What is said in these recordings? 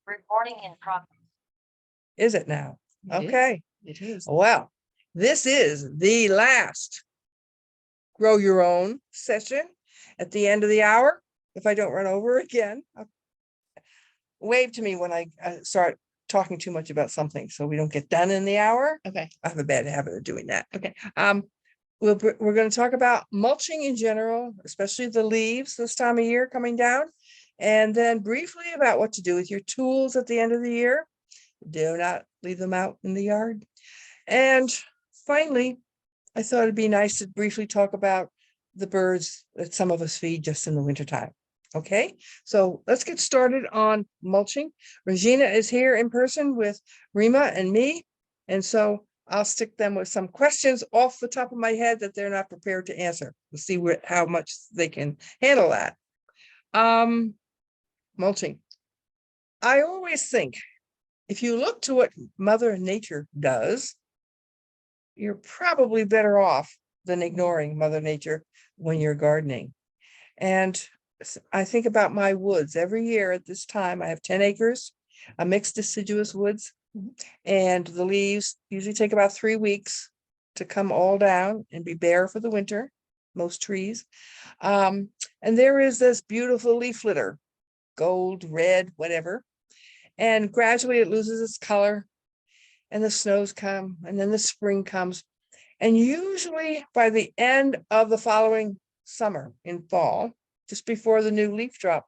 Recording in progress. Is it now? It is. Okay. It is. Well, this is the last grow your own session at the end of the hour. If I don't run over again, wave to me when I start talking too much about something so we don't get done in the hour. Okay. I have a bad habit of doing that. Okay. We're going to talk about mulching in general, especially the leaves this time of year coming down, and then briefly about what to do with your tools at the end of the year. Do not leave them out in the yard. And finally, I thought it'd be nice to briefly talk about the birds that some of us feed just in the wintertime. Okay, so let's get started on mulching. Regina is here in person with Rima and me. And so I'll stick them with some questions off the top of my head that they're not prepared to answer. We'll see how much they can handle that. Mulching. I always think if you look to what Mother Nature does, you're probably better off than ignoring Mother Nature when you're gardening. And I think about my woods every year at this time. I have 10 acres, a mixed deciduous woods, and the leaves usually take about 3 weeks to come all down and be bare for the winter, most trees. And there is this beautiful leaf litter, gold, red, whatever. And gradually it loses its color and the snows come and then the spring comes. And usually by the end of the following summer in fall, just before the new leaf drop,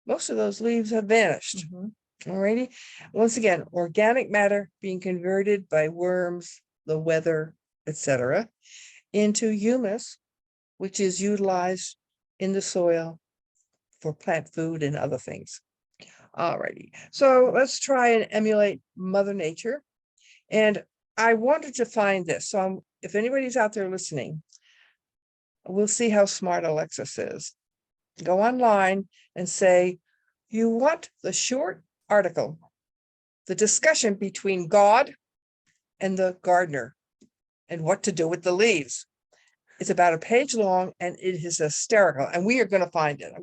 most of those leaves have vanished. Alrighty. Once again, organic matter being converted by worms, the weather, etc., into humus, which is utilized in the soil for plant food and other things. Alrighty. So let's try and emulate Mother Nature. And I wanted to find this. So if anybody's out there listening, we'll see how smart Alexis is. Go online and say, you want the short article, the discussion between God and the gardener and what to do with the leaves. It's about a page long and it is hysterical. And we are going to find it.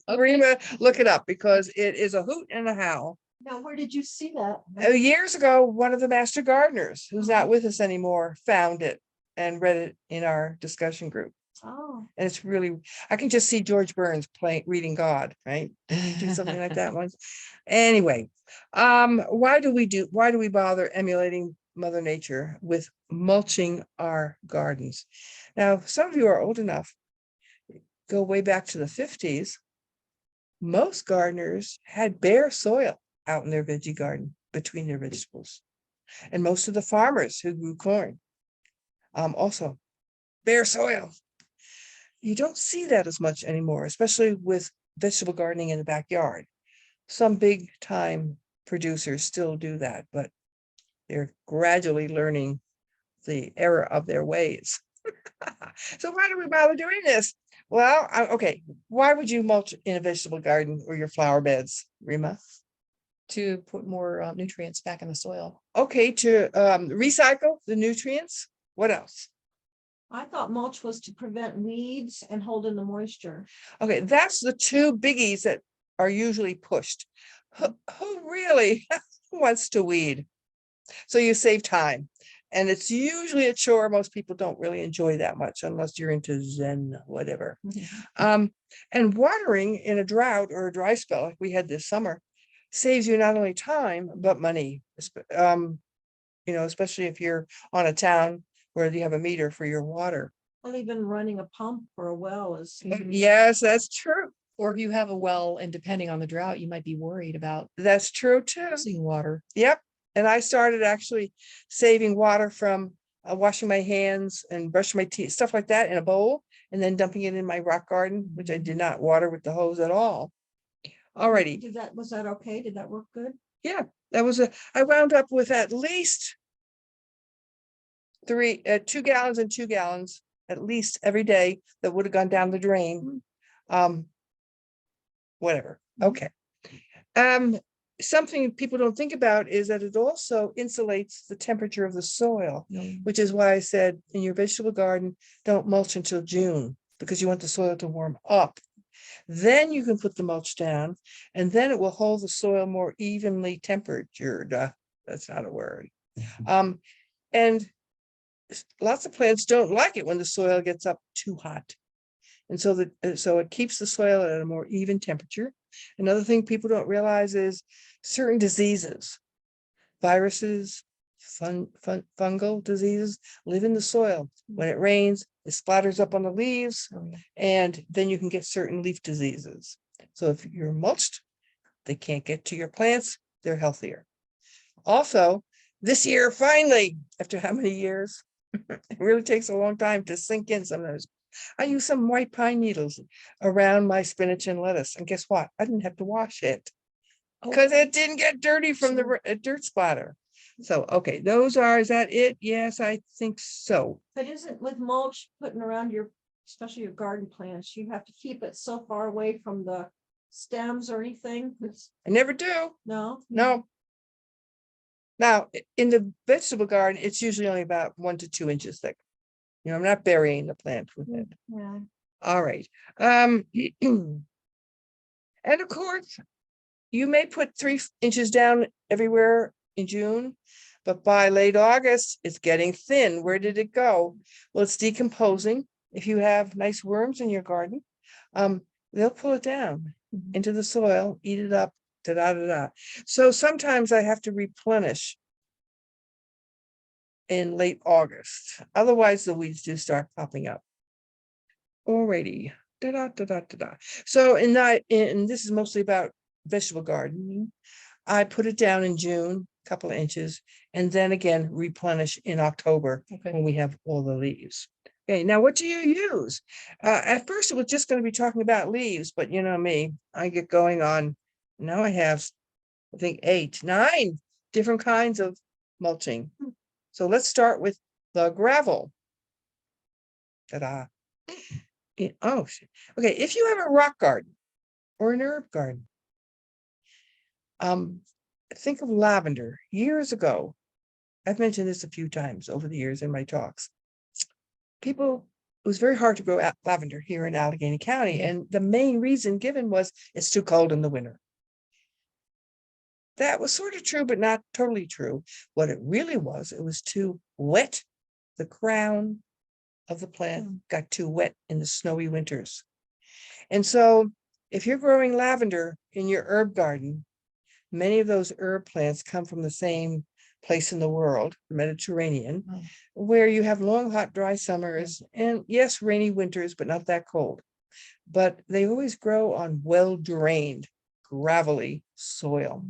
Rima, look it up because it is a hoot and a howl. Now, where did you see that? Years ago, one of the master gardeners who's not with us anymore found it and read it in our discussion group. Oh, And it's really, I can just see George Burns reading God, right? Didn't he do something like that once? Anyway, why do we bother emulating Mother Nature with mulching our gardens? Now, some of you are old enough, go way back to the 50s. Most gardeners had bare soil out in their veggie garden between their vegetables. And most of the farmers who grew corn, also bare soil. You don't see that as much anymore, especially with vegetable gardening in the backyard. Some big time producers still do that, but they're gradually learning the error of their ways. So why do we bother doing this? Well, okay. Why would you mulch in a vegetable garden or your flower beds, Rima? To put more nutrients back in the soil. Okay, to recycle the nutrients. What else? I thought mulch was to prevent weeds and hold in the moisture. Okay, that's the two biggies that are usually pushed. Who really wants to weed? So you save time. And it's usually a chore most people don't really enjoy that much unless you're into Zen, whatever. And watering in a drought or a dry spell like we had this summer saves you not only time, but money. Especially if you're on a town where you have a meter for your water. Well, even running a pump or a well is. Yes, that's true. Or if you have a well and depending on the drought, you might be worried about That's true too. losing water. Yep. And I started actually saving water from washing my hands and brushing my teeth, stuff like that in a bowl, and then dumping it in my rock garden, which I did not water with the hose at all. Alrighty. Was that okay? Did that work good? Yeah, I wound up with at least 2 gallons and 2 gallons at least every day that would have gone down the drain. Whatever. Okay. Something people don't think about is that it also insulates the temperature of the soil, which is why I said in your vegetable garden, don't mulch until June because you want the soil to warm up. Then you can put the mulch down, and then it will hold the soil more evenly temperatured. That's not a word. And lots of plants don't like it when the soil gets up too hot. And so so it keeps the soil at a more even temperature. Another thing people don't realize is certain diseases, viruses, fungal diseases live in the soil. When it rains, it splatters up on the leaves, Oh, yeah. and then you can get certain leaf diseases. So if you're mulched, they can't get to your plants, they're healthier. Also, this year, finally, after how many years? It really takes a long time to sink in sometimes. I use some white pine needles around my spinach and lettuce. And guess what? I didn't have to wash it because it didn't get dirty from the dirt splatter. So, okay, is that it? Yes, I think so. But isn't with mulch putting around your, especially your garden plants, you have to keep it so far away from the stems or anything? I never do. No? No. Now, in the vegetable garden, it's usually only about 1 to 2 inches thick. I'm not burying the plant with it. Yeah. All right. And of course, you may put 3 inches down everywhere in June, but by late August, it's getting thin. Where did it go? Well, it's decomposing. If you have nice worms in your garden, they'll pull it down into the soil, eat it up, da. So sometimes I have to replenish in late August. Otherwise, the weeds do start popping up. Alrighty. Da. So and this is mostly about vegetable gardening. I put it down in June, a couple of inches, and then again replenish in October when we have all the leaves. Okay, now what do you use? At first it was just going to be talking about leaves, but you know me, I get going on. Now I have, I think 8, 9 different kinds of mulching. So let's start with the gravel. Ta-da. Oh, okay. If you have a rock garden or an herb garden, think of lavender. Years ago, I've mentioned this a few times over the years in my talks. It was very hard to grow lavender here in Allegheny County, and the main reason given was it's too cold in the winter. That was sort of true, but not totally true. What it really was, it was too wet. The crown of the plant got too wet in the snowy winters. And so if you're growing lavender in your herb garden, many of those herb plants come from the same place in the world, the Mediterranean, where you have long, hot, dry summers and yes, rainy winters, but not that cold. But they always grow on well-drained, gravelly soil.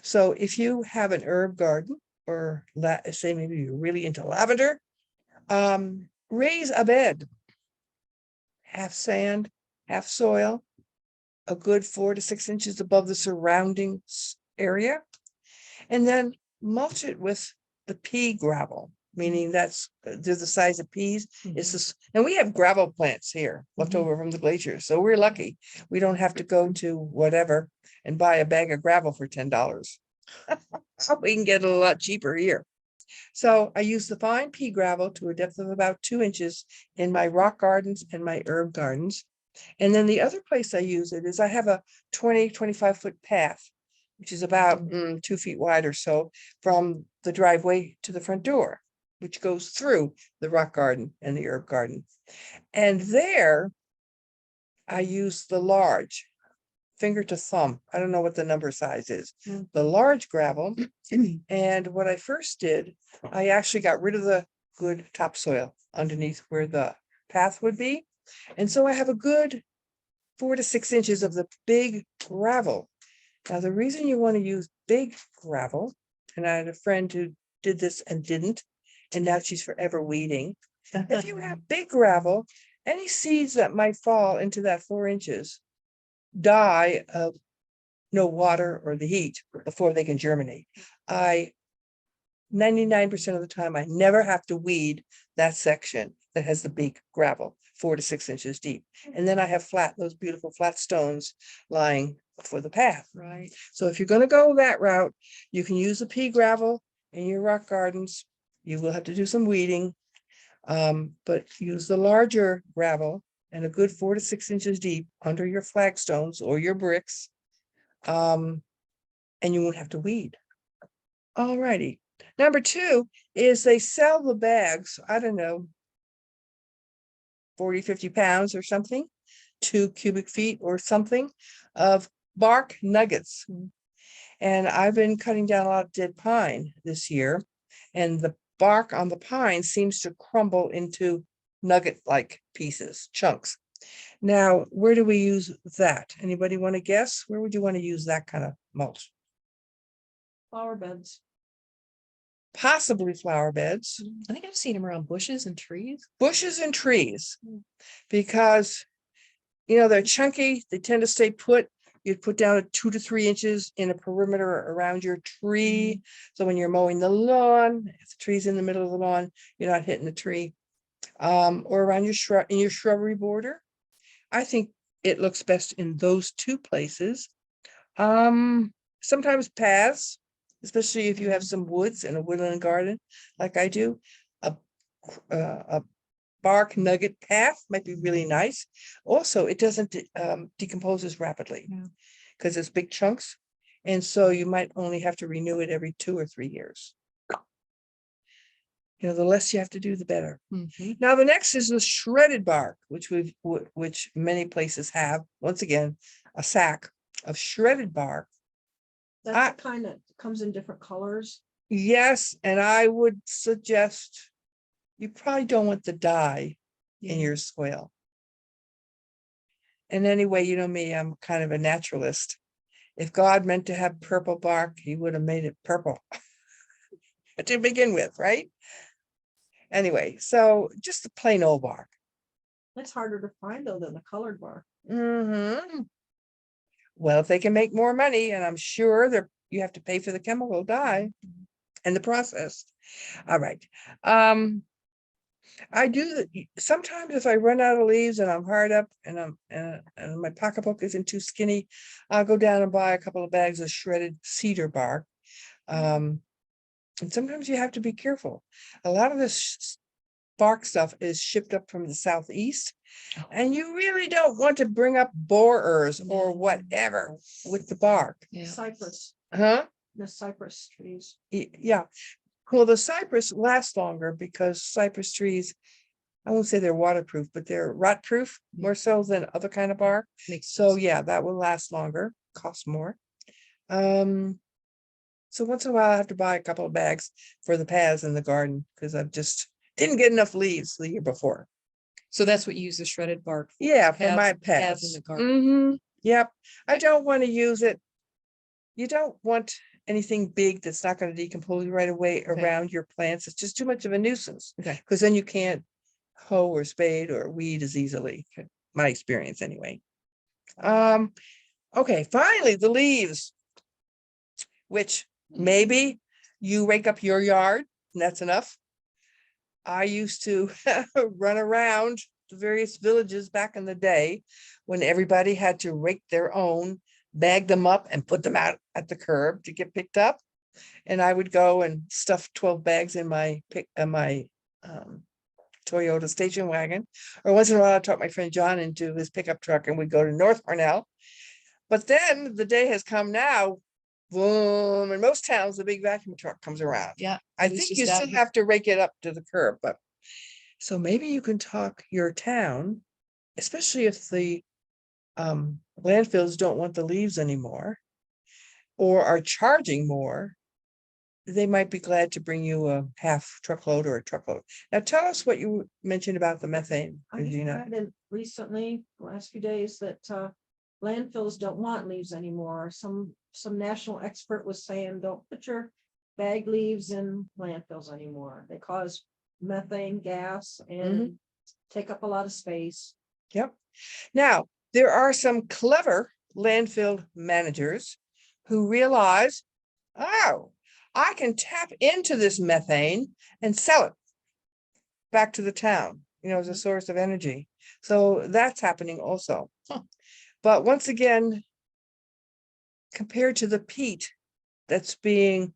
So if you have an herb garden, or say maybe you're really into lavender, raise a bed, half sand, half soil, a good 4 to 6 inches above the surrounding area, and then mulch it with the pea gravel, meaning they're the size of peas. It's this, and we have gravel plants here left over from the glacier, so we're lucky. We don't have to go to whatever and buy a bag of gravel for $10. We can get it a lot cheaper here. So I use the fine pea gravel to a depth of about 2 inches in my rock gardens and my herb gardens. And then the other place I use it is I have a 25 foot path, which is about 2 feet wide or so from the driveway to the front door, which goes through the rock garden and the herb garden. And there I use the large finger to thumb. I don't know what the number size is. The large gravel. And what I first did, I actually got rid of the good topsoil underneath where the path would be. And so I have a good 4 to 6 inches of the big gravel. Now, the reason you want to use big gravel, and I had a friend who did this and didn't, and now she's forever weeding. If you have big gravel, any seeds that might fall into that 4 inches die of no water or the heat before they can germinate. 99% of the time, I never have to weed that section that has the big gravel, 4 to 6 inches deep. And then I have those beautiful flat stones lying for the path. Right. So if you're going to go that route, you can use the pea gravel in your rock gardens. You will have to do some weeding, but use the larger gravel and a good 4 to 6 inches deep under your flagstones or your bricks. And you won't have to weed. All righty. Number 2 is they sell the bags, I don't know, 40, 50 pounds or something, 2 cubic feet or something of bark nuggets. And I've been cutting down a lot of dead pine this year, and the bark on the pine seems to crumble into nugget-like pieces, chunks. Now, where do we use that? Anybody want to guess? Where would you want to use that kind of mulch? Flower beds. Possibly flower beds, I think I've seen them around bushes and trees. bushes and trees, because they're chunky, they tend to stay put. You'd put down a 2 to 3 inches in a perimeter around your tree. So when you're mowing the lawn, if the tree's in the middle of the lawn, you're not hitting the tree. Or around your shrubbery border. I think it looks best in those 2 places. Sometimes paths, especially if you have some woods and a woodland garden, like I do. A bark nugget path might be really nice. Also, it doesn't decompose as rapidly because it's big chunks. And so you might only have to renew it every 2 or 3 years. The less you have to do, the better. Now, the next is the shredded bark, which many places have. Once again, a sack of shredded bark. That's the kind that comes in different colors. Yes, and I would suggest you probably don't want the dye in your soil. And anyway, you know me, I'm kind of a naturalist. If God meant to have purple bark, he would have made it purple to begin with, right? Anyway, so just the plain old bark. It's harder to find though than the colored bark. Well, if they can make more money, and I'm sure you have to pay for the chemical dye and the process. All right. I do sometimes if I run out of leaves and I'm hard up and and my pocketbook isn't too skinny, I'll go down and buy a couple of bags of shredded cedar bark. And sometimes you have to be careful. A lot of this bark stuff is shipped up from the southeast, and you really don't want to bring up borers or whatever with the bark. Cypress, Huh? the cypress trees. Yeah. Well, the cypress lasts longer because cypress trees, I won't say they're waterproof, but they're rot proof more so than other kind of bark. So yeah, that will last longer, cost more. So once in a while I have to buy a couple of bags for the paths in the garden because I've just didn't get enough leaves the year before. So that's what you use the shredded bark for. Yeah, for my paths in paths. the garden. Yep. I don't want to use it. You don't want anything big that's not going to decompose right away around your plants. It's just too much of a nuisance. Because then you can't hoe or spade or weed as easily. My experience anyway. Okay, finally the leaves, which maybe you rake up your yard and that's enough. I used to run around the various villages back in the day when everybody had to rake their own, bag them up and put them out at the curb to get picked up. And I would go and stuff 12 bags in my Toyota station wagon. Or once in a while, I took my friend John into his pickup truck and we'd go to North Cornell. But then the day has come now, boom, in most towns, the big vacuum truck comes around. Yeah. I think you still have to rake it up to the curb, but so maybe you can talk your town, especially if the landfills don't want the leaves anymore or are charging more. They might be glad to bring you a half truckload or a truckload. Now tell us what you mentioned about the methane, Regina. I read recently, the last few days, that landfills don't want leaves anymore. Some national expert was saying, don't put your bag leaves in landfills anymore. They cause methane gas and take up a lot of space. Yep. Now, there are some clever landfill managers who realize, oh, I can tap into this methane and sell it back to the town, as a source of energy. So that's happening also. But once again, compared to the peat that's being,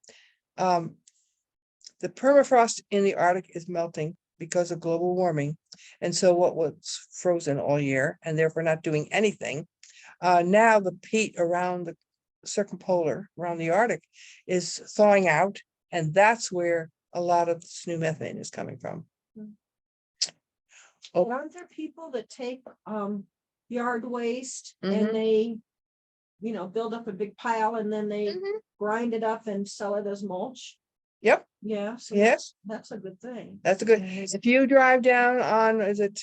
the permafrost in the Arctic is melting because of global warming. And so what was frozen all year and therefore not doing anything, now the peat around the circumpolar, around the Arctic, is thawing out, and that's where a lot of this new methane is coming from. Oh. But aren't there people that take yard waste Mhm. and they, build up a big pile and then they Mhm. grind it up and sell it as mulch? Yep, Yeah, so yes, that's a good thing. that's a good, Yeah, if you drive down on, is it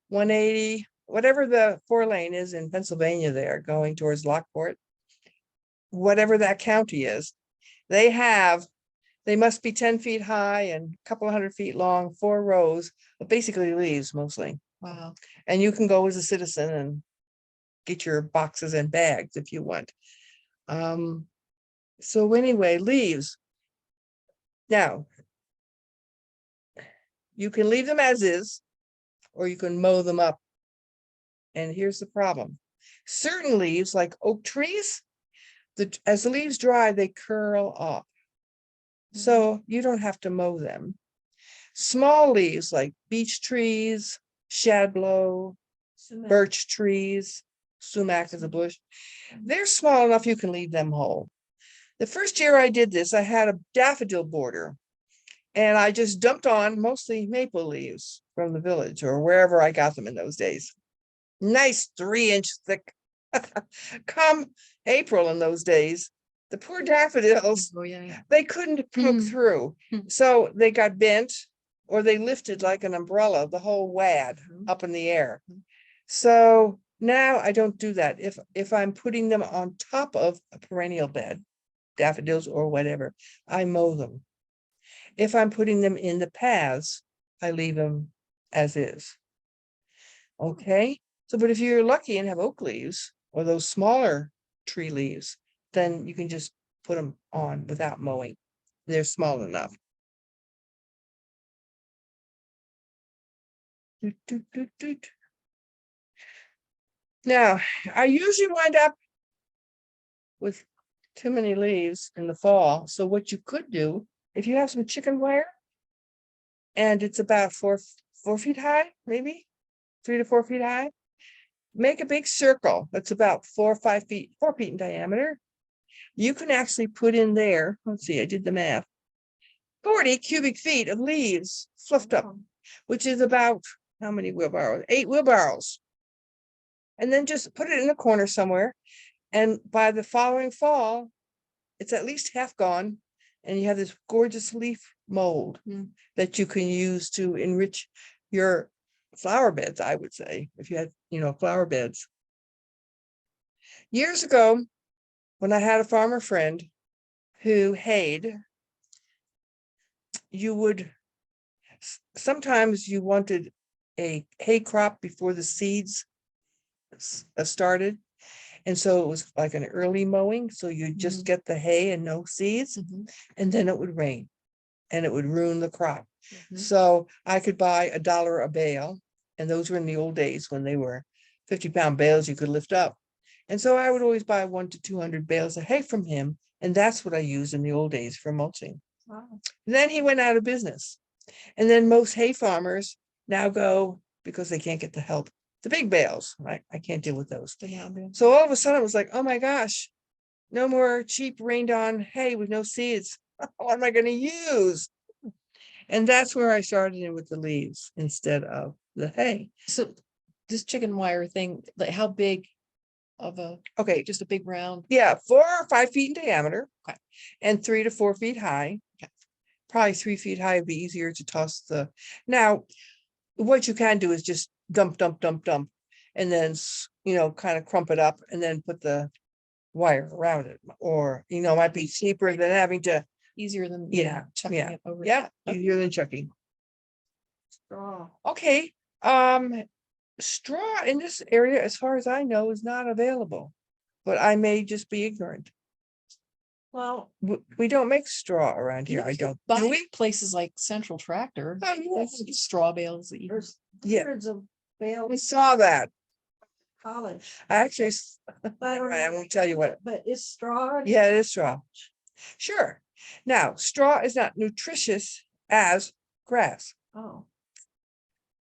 180, whatever the 4-lane is in Pennsylvania there, going towards Lockport, whatever that county is, they must be 10 feet high and a couple of 100 feet long, 4 rows, but basically leaves mostly. Wow. And you can go as a citizen and get your boxes and bags if you want. So anyway, leaves. Now, you can leave them as is, or you can mow them up. And here's the problem. Certain leaves, like oak trees, as the leaves dry, they curl up. So you don't have to mow them. Small leaves like beech trees, shadblow, Sumac. birch trees, sumac is a bush. They're small enough you can leave them whole. The first year I did this, I had a daffodil border, and I just dumped on mostly maple leaves from the village or wherever I got them in those days. Nice 3-inch thick. Come April in those days, the poor daffodils, Oh, yeah. they couldn't poke Mm. through. Mm. So they got bent or they lifted like an umbrella, the whole wad Mhm. up in the air. Mhm. So now I don't do that. If I'm putting them on top of a perennial bed, daffodils or whatever, I mow them. If I'm putting them in the paths, I leave them as is. Okay, so but if you're lucky and have oak leaves or those smaller tree leaves, then you can just put them on without mowing. They're small enough. Doot, doot, doot, doot. Now, I usually wind up with too many leaves in the fall. So what you could do, if you have some chicken wire and it's about 4 feet high, maybe 3 to 4 feet high, make a big circle that's about 4 or 5 feet, 4 feet in diameter. You can actually put in there, let's see, I did the math, 40 cubic feet of leaves fluffed up, which is about how many wheelbarrows? 8 wheelbarrows. And then just put it in a corner somewhere. And by the following fall, it's at least half gone. And you have this gorgeous leaf mold Mm. that you can use to enrich your flower beds, I would say, if you had, flower beds. Years ago, when I had a farmer friend who hayed, you would, sometimes you wanted a hay crop before the seeds started. And so it was like an early mowing. So you just Mhm. get the hay and no seeds, Mhm. and then it would rain and it would ruin the crop. Mhm. So I could buy $1 a bale. And those were in the old days when they were 50-pound bales you could lift up. And so I would always buy 100 to 200 bales of hay from him. And that's what I used in the old days for mulching. Wow. And then he went out of business. And then most hay farmers now go, because they can't get the help, the big bales. I can't deal with those. Yeah. So all of a sudden it was like, oh my gosh, no more cheap rained on hay with no seeds. What am I going to use? And that's where I started in with the leaves instead of the hay. So this chicken wire thing, like how big of a, Okay, just a big round? yeah, 4 or 5 feet in diameter. Okay. And 3 to 4 feet high. Okay. Probably 3 feet high would be easier to toss the. Now, what you can do is just dump, and then, kind of crump it up and then put the wire around it. Or, it might be cheaper than having to, Easier than yeah, chucking yeah, it over. yeah, Okay. easier than chucking. Straw. Okay, straw in this area, as far as I know, is not available, but I may just be ignorant. Well, We don't make straw around here. I don't. Buy Do we? places like Central Tractor, Oh, yes. there's straw bales that you. there's Yeah. hundreds of We bales saw that. college. I actually, But I won't tell you what. But is straw? Yeah, it is straw. Sure. Now, straw is not nutritious as grass. Oh,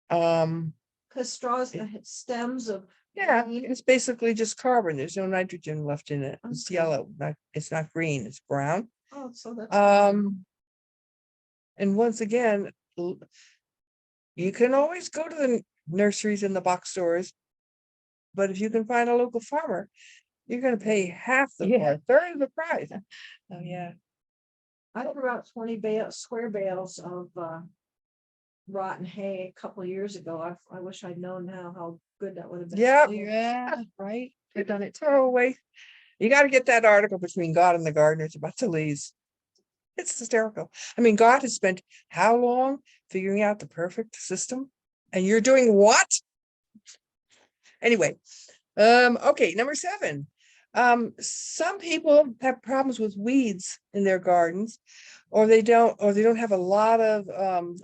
Um, because straws, the stems of. yeah, green. it's basically just carbon. There's no nitrogen left in it. It's Okay. yellow, it's not green, it's brown. Oh, so that's. And once again, you can always go to the nurseries and the box stores. But if you can find a local farmer, you're gonna pay half the, or a third of the price. Oh, yeah. I threw out 20 square bales of rotten hay a couple of years ago. I wish I'd known now how good that would have been. Yeah. Yeah, right. I've done it. Throw away. You gotta get that article between God and the gardeners about the leaves. It's hysterical. I mean, God has spent how long figuring out the perfect system? And you're doing what? Anyway, okay, number 7. Some people have problems with weeds in their gardens, or they don't have a lot of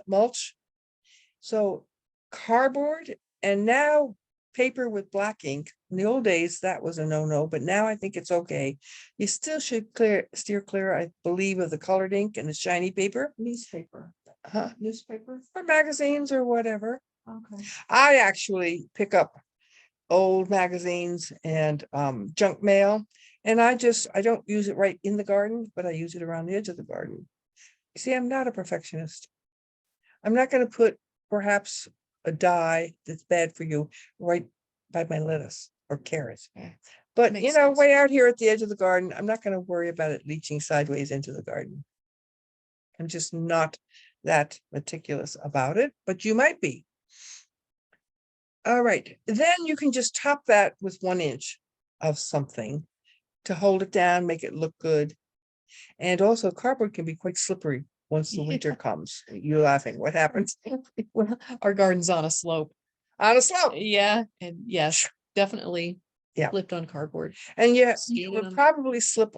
mulch. So cardboard and now paper with black ink. In the old days, that was a no-no, but now I think it's okay. You still should steer clear, I believe, of the colored ink and the shiny paper. Newspaper, Huh? newspaper. Or magazines or whatever. Okay. I actually pick up old magazines and junk mail, and I don't use it right in the garden, but I use it around the edge of the garden. You see, I'm not a perfectionist. I'm not going to put perhaps a dye that's bad for you right by my lettuce or carrots. But Makes sense. way out here at the edge of the garden, I'm not going to worry about it leaching sideways into the garden. I'm just not that meticulous about it, but you might be. All right, then you can just top that with 1 inch of something to hold it down, make it look good. And also cardboard can be quite slippery once the winter comes. You're laughing, what happens? Well, our garden's on a slope. On a slope. Yeah, and yes, definitely. Yeah. Flipped on cardboard. And you Standing would on- probably slip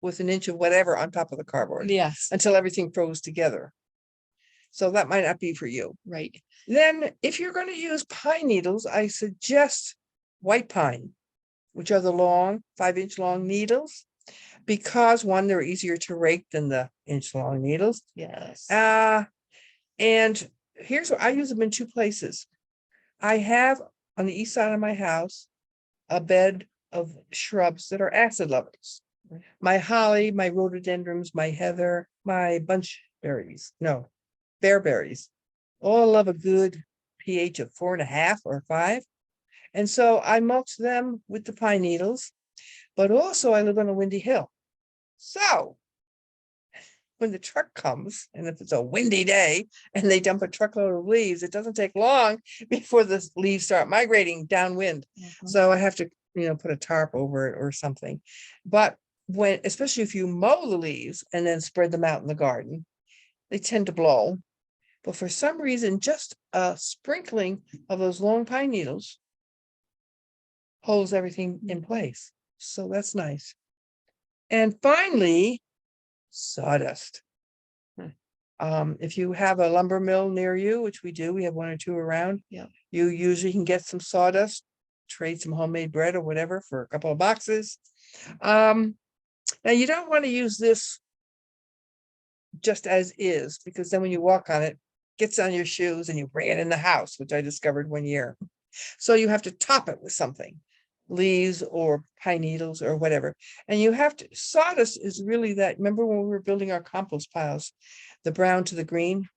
with 1 inch of whatever on top of the cardboard Yes, until everything froze together. So that might not be for you. right. Then if you're going to use pine needles, I suggest white pine, which are the long 5-inch long needles, because 1, they're easier to rake than the inch long needles. Yes. And here's what I use them in 2 places. I have on the east side of my house a bed of shrubs that are acid lovers. My holly, my rhododendrons, my heather, my bunchberries, no, bearberries, all love a good pH of 4.5 or 5. And so I mulch them with the pine needles, but also I live on a windy hill. So when the truck comes, and if it's a windy day and they dump a truckload of leaves, it doesn't take long before the leaves start migrating downwind. Mhm. So I have to, put a tarp over it or something. But especially if you mow the leaves and then spread them out in the garden, they tend to blow. But for some reason, just a sprinkling of those long pine needles holds everything in place. So that's nice. And finally, sawdust. If you have a lumber mill near you, which we do, we have 1 or 2 around. Yeah. You usually can get some sawdust, trade some homemade bread or whatever for a couple of boxes. Now you don't want to use this just as is, because then when you walk on it, gets on your shoes and you bring it in the house, which I discovered 1 year. So you have to top it with something, leaves or pine needles or whatever. And you have to, sawdust is really that, remember when we were building our compost piles, the brown to the green?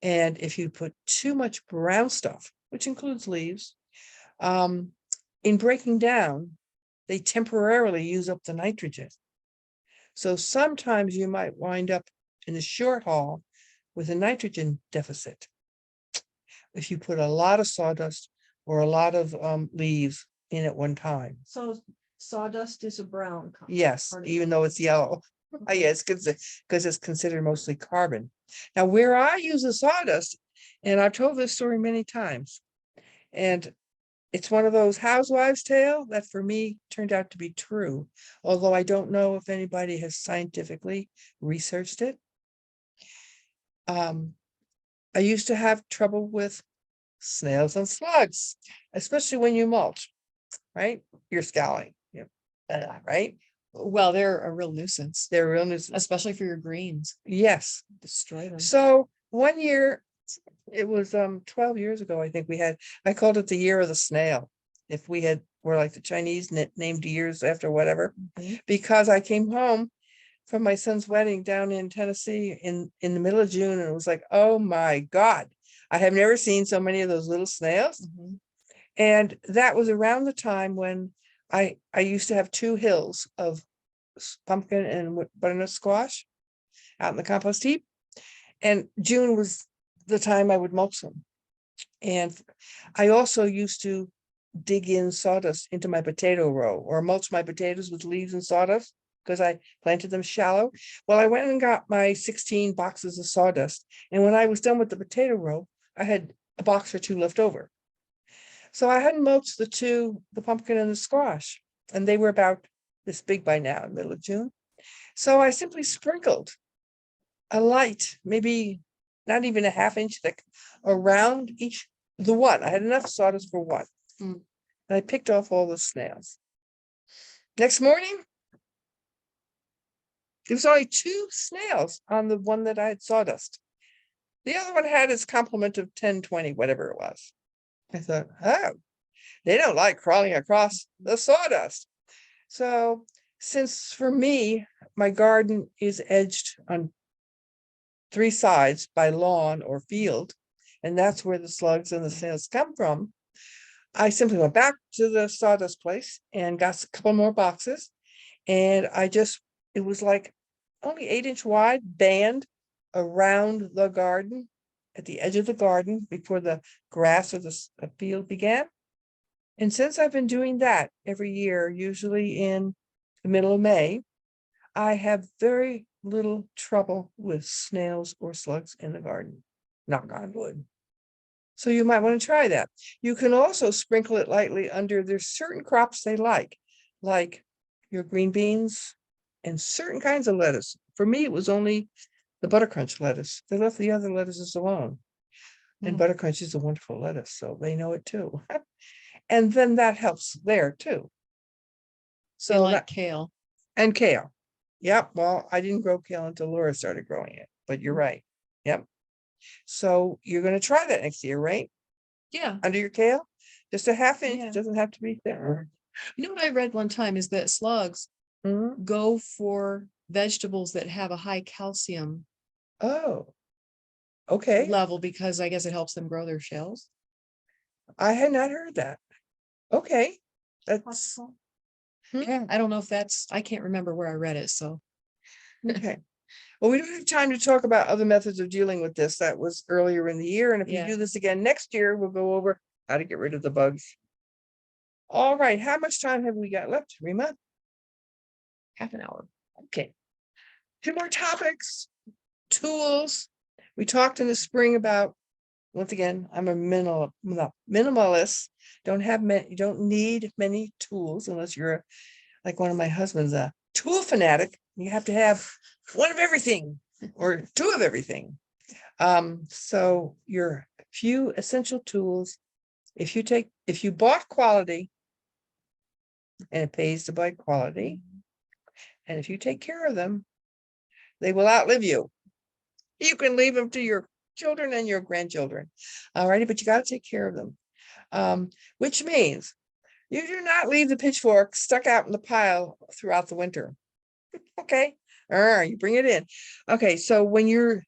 And if you put too much brown stuff, which includes leaves, in breaking down, they temporarily use up the nitrogen. So sometimes you might wind up in the short haul with a nitrogen deficit if you put a lot of sawdust or a lot of leaves in at one time. So sawdust is a brown. Yes, part of even it. though it's yellow. Okay. Yes, because it's considered mostly carbon. Now, where I use the sawdust, and I've told this story many times, and it's one of those housewives' tale that for me turned out to be true, although I don't know if anybody has scientifically researched it. I used to have trouble with snails and slugs, especially when you mulch, right? You're scowling, right? Well, they're a real nuisance, They're real nuisance. especially for your greens. Yes. Destroy them. So one year, it was 12 years ago, I think I called it the year of the snail. If we were like the Chinese named years after whatever, Mhm. because I came home from my son's wedding down in Tennessee in the middle of June, and it was like, oh my God, I have never seen so many of those little snails. Mhm. And that was around the time when I used to have 2 hills of pumpkin and butternut squash out in the compost heap. And June was the time I would mulch them. And I also used to dig in sawdust into my potato row or mulch my potatoes with leaves and sawdust because I planted them shallow. Well, I went and got my 16 boxes of sawdust. And when I was done with the potato row, I had a box or 2 left over. So I hadn't mulched the pumpkin and the squash, and they were about this big by now, in the middle of June. So I simply sprinkled a light, maybe not even a ½ inch thick, around the one. I had enough sawdust for one. Mm. And I picked off all the snails. Next morning, there was only 2 snails on the one that I had sawdust. The other one had its complement of 10, 20, whatever it was. I thought, oh, they don't like crawling across the sawdust. So since for me, my garden is edged on 3 sides by lawn or field, and that's where the slugs and the snails come from, I simply went back to the sawdust place and got a couple more boxes. And it was like only 8-inch wide band around the garden, at the edge of the garden before the grass or the field began. And since I've been doing that every year, usually in the middle of May, I have very little trouble with snails or slugs in the garden. Knock on wood. So you might want to try that. You can also sprinkle it lightly under. There's certain crops they like your green beans and certain kinds of lettuce. For me, it was only the buttercrunch lettuce. They left the other lettuces alone. And Mm. buttercrunch is a wonderful lettuce, so they know it too. And then that helps there too. They So like kale. and kale. Yep. Well, I didn't grow kale until Laura started growing it, but you're right. Yep. So you're going to try that next year, right? Yeah. Under your kale, just a ½ inch. Yeah. Doesn't have to be thick. You know what I read one time is that slugs Mhm. go for vegetables that have a high calcium Oh, okay. level because I guess it helps them grow their shells. I had not heard that. Okay. That's Yeah, I don't know if I can't remember where I read it, so. okay. Well, we don't have time to talk about other methods of dealing with this. That was earlier in the year. And if we Yeah. do this again next year, we'll go over how to get rid of the bugs. All right. How much time have we got left, Rima? Half an hour. Okay. 2 more topics. Tools. We talked in the spring about, once again, I'm a minimalist. You don't need many tools unless you're like one of my husband's, a tool fanatic. You have to have one of everything or 2 of everything. So your few essential tools, if you bought quality, and it pays to buy quality, and if you take care of them, they will outlive you. You can leave them to your children and your grandchildren. All righty, but you got to take care of them. Which means you do not leave the pitchfork stuck out in the pile throughout the winter. Okay. You bring it in. Okay. So when you're,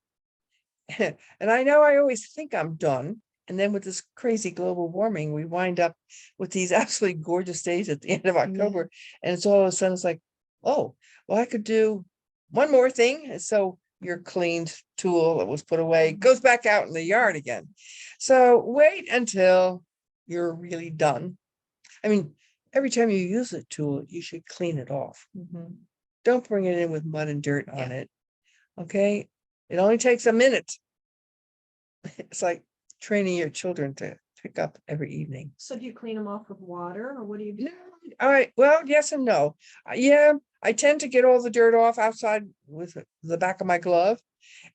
and I know I always think I'm done. And then with this crazy global warming, we wind up with these absolutely gorgeous days at the end of October. And it's all of a sudden, it's like, oh, well, I could do one more thing. And so your cleaned tool that was put away goes back out in the yard again. So wait until you're really done. I mean, every time you use a tool, you should clean it off. Mhm. Don't bring it in with mud and dirt on it. Okay. It only takes a minute. It's like training your children to pick up every evening. So do you clean them off with water or what do you do? No, all right. Well, yes and no. Yeah, I tend to get all the dirt off outside with the back of my glove.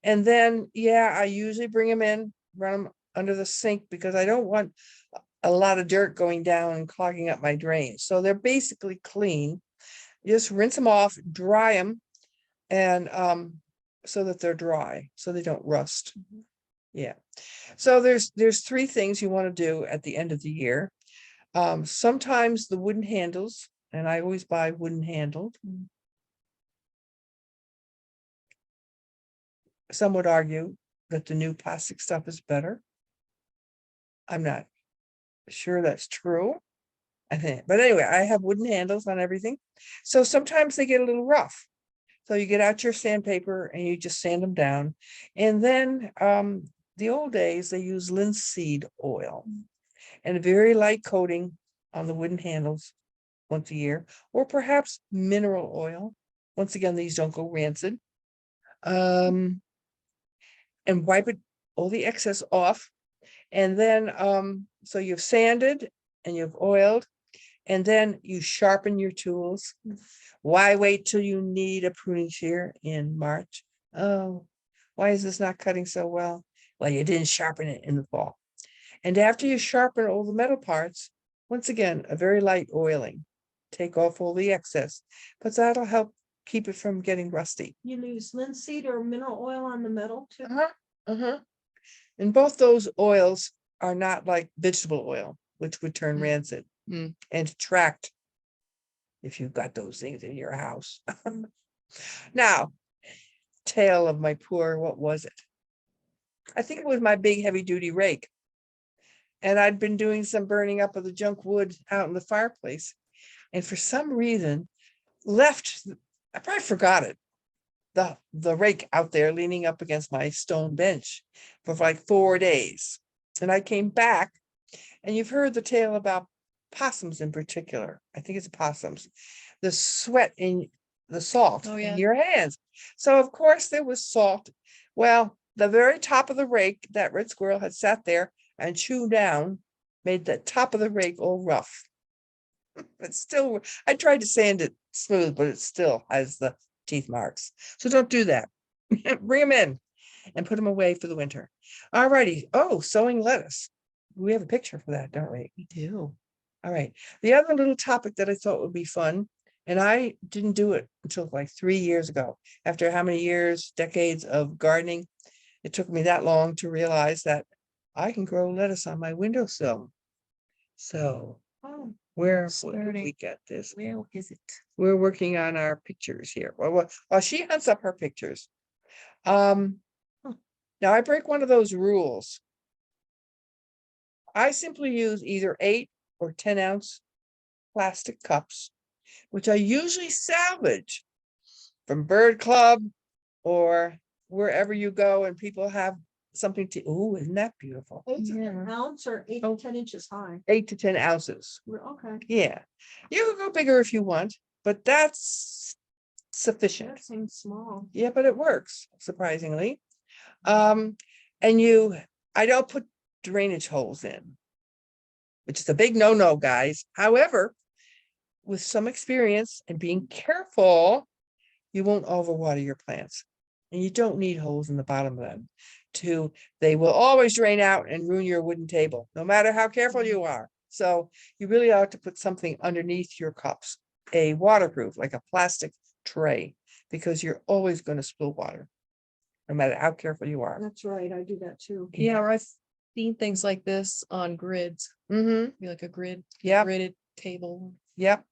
And then, yeah, I usually bring them in, run them under the sink because I don't want a lot of dirt going down and clogging up my drain. So they're basically clean. You just rinse them off, dry them, and so that they're dry, so they don't rust. Yeah. So there's three things you want to do at the end of the year. Sometimes the wooden handles, and I always buy wooden handled. Some would argue that the new plastic stuff is better. I'm not sure that's true. I think, but anyway, I have wooden handles on everything. So sometimes they get a little rough. So you get out your sandpaper and you just sand them down. And then the old days, they use linseed oil and a very light coating on the wooden handles once a year, or perhaps mineral oil. Once again, these don't go rancid. And wipe it, all the excess off. And then, so you've sanded and you've oiled, and then you sharpen your tools. Why wait till you need a pruning shear in March? Oh, why is this not cutting so well? Well, you didn't sharpen it in the fall. And after you sharpen all the metal parts, once again, a very light oiling. Take off all the excess, but that'll help keep it from getting rusty. You use linseed or mineral oil on the metal too? And both those oils are not like vegetable oil, which would turn Mm. rancid Mm. and detract if you've got those things in your house. Now, tale of my poor, what was it? I think it was my big heavy duty rake. And I'd been doing some burning up of the junk wood out in the fireplace. And for some reason, I probably forgot it. The rake out there leaning up against my stone bench for like 4 days. And I came back, and you've heard the tale about possums in particular. I think it's possums. The sweat in the salt Oh, yeah. in your hands. So of course there was salt. Well, the very top of the rake, that red squirrel had sat there and chewed down, made the top of the rake all rough. But still, I tried to sand it smooth, but it still has the teeth marks. So don't do that. Bring them in and put them away for the winter. All righty. Oh, sowing lettuce. We have a picture for that, don't we? We do. All right. The other little topic that I thought would be fun, and I didn't do it until like 3 years ago. After how many years, decades of gardening, it took me that long to realize that I can grow lettuce on my windowsill. So Oh, where did Starting. we get this? Where is it? We're working on our pictures here. Well, she hunts up her pictures. Now I break one of those rules. I simply use either 8 or 10 ounce plastic cups, which I usually salvage from Bird Club or wherever you go and people have something to, oh, isn't that beautiful? an ounce or 8 to 10 inches high. 8 to 10 ounces. Okay, Yeah, you can go bigger if you want, but that's sufficient. that seems small. Yeah, but it works surprisingly. And I don't put drainage holes in, which is a big no-no, guys. However, with some experience and being careful, you won't overwater your plants. And you don't need holes in the bottom of them they will always drain out and ruin your wooden table, no matter how careful you are. So you really ought to put something underneath your cups, a waterproof, like a plastic tray, because you're always going to spill water, no matter how careful you are. That's right, I do that too. Yeah, or I've seen things like this on grids, Mm-hmm. be like a grid, Yep. gridded table. Yep.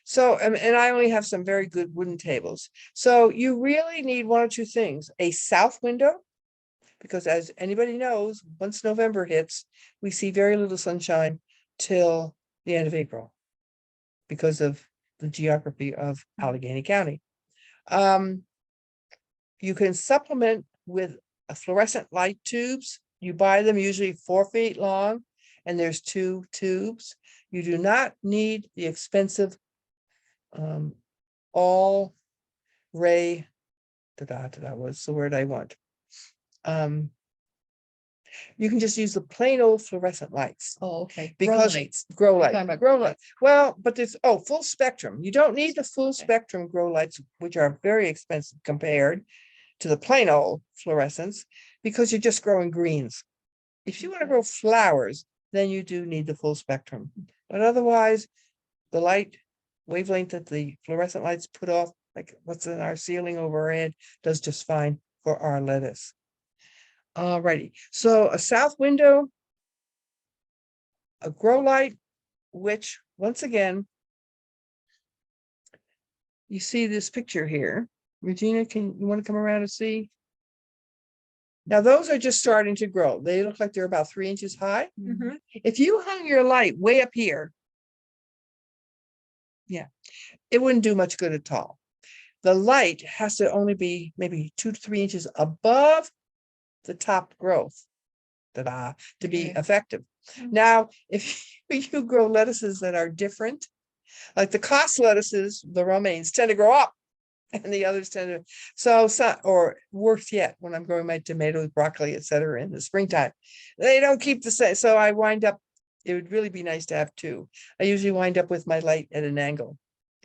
So, and I only have some very good wooden tables. So you really need one or two things: a south window, because as anybody knows, once November hits, we see very little sunshine till the end of April because of the geography of Allegheny County. You can supplement with a fluorescent light tubes. You buy them usually 4 feet long, and there's 2 tubes. You do not need the expensive all ray, what's the word I want? You can just use the plain old fluorescent lights. Oh, okay. Because lights. grow You're light, talking about grow grow light. Well, but there's, full spectrum. You don't need the full Okay. spectrum grow lights, which are very expensive compared to the plain old fluorescents, because you're just growing greens. If you want to grow flowers, then you do need the full spectrum. But otherwise, the light wavelength that the fluorescent lights put off, like what's in our ceiling over our head, does just fine for our lettuce. Alrighty, so a south window, a grow light, which once again, you see this picture here. Regina, you want to come around and see? Now, those are just starting to grow. They look like they're about 3 inches high. Mhm. If you hung your light way up here, yeah, it wouldn't do much good at all. The light has to only be maybe 2 to 3 inches above the top growth to be Okay. effective. Mhm. Now, if you grow lettuces that are different, like the cost lettuces, the romaines tend to grow up and the others tend to, or worse yet, when I'm growing my tomatoes, broccoli, etc. in the springtime, they don't keep the same. So I wind up, it would really be nice to have two. I usually wind up with my light at an angle.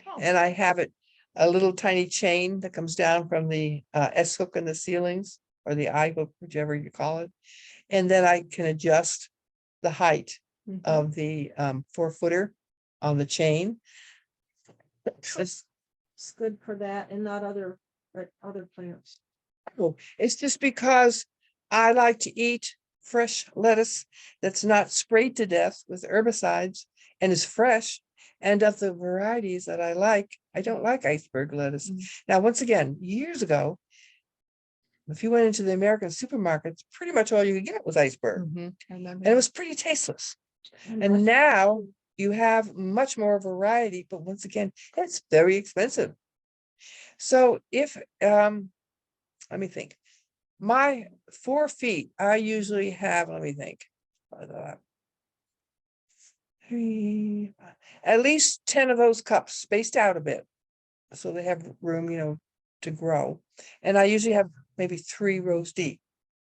Oh. And I have it, a little tiny chain that comes down from the S hook in the ceilings, or the I hook, whichever you call it. And then I can adjust the height Mhm. of the 4-footer on the chain. It's good for that and not other plants. It's just because I like to eat fresh lettuce that's not sprayed to death with herbicides and is fresh. And of the varieties that I like, I don't like iceberg lettuce. Mm. Now, once again, years ago, if you went into the American supermarkets, pretty much all you could get was iceberg. Mhm. I remember And it that. was pretty tasteless. And And Russian now too. you have much more variety, but once again, it's very expensive. So if, let me think, my 4 feet, I usually have, let me think, three, at least 10 of those cups spaced out a bit. So they have room, to grow. And I usually have maybe 3 rows deep.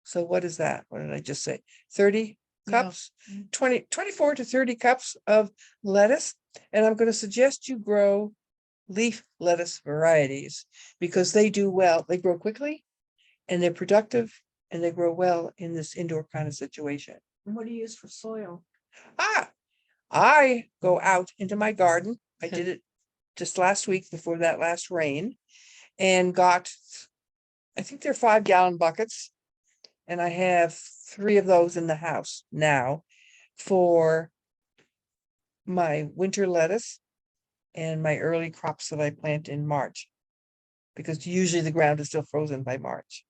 So what is that? What did I just say? 30 Yeah. cups, 24 to 30 cups of lettuce. And I'm going to suggest you grow leaf lettuce varieties because they do well. They grow quickly and they're productive and they grow well in this indoor kind of situation. And what do you use for soil? I go out into my garden. I did it just last week before that last rain and got, I think they're 5-gallon buckets. And I have 3 of those in the house now for my winter lettuce and my early crops that I plant in March. Because usually the ground is still frozen by March.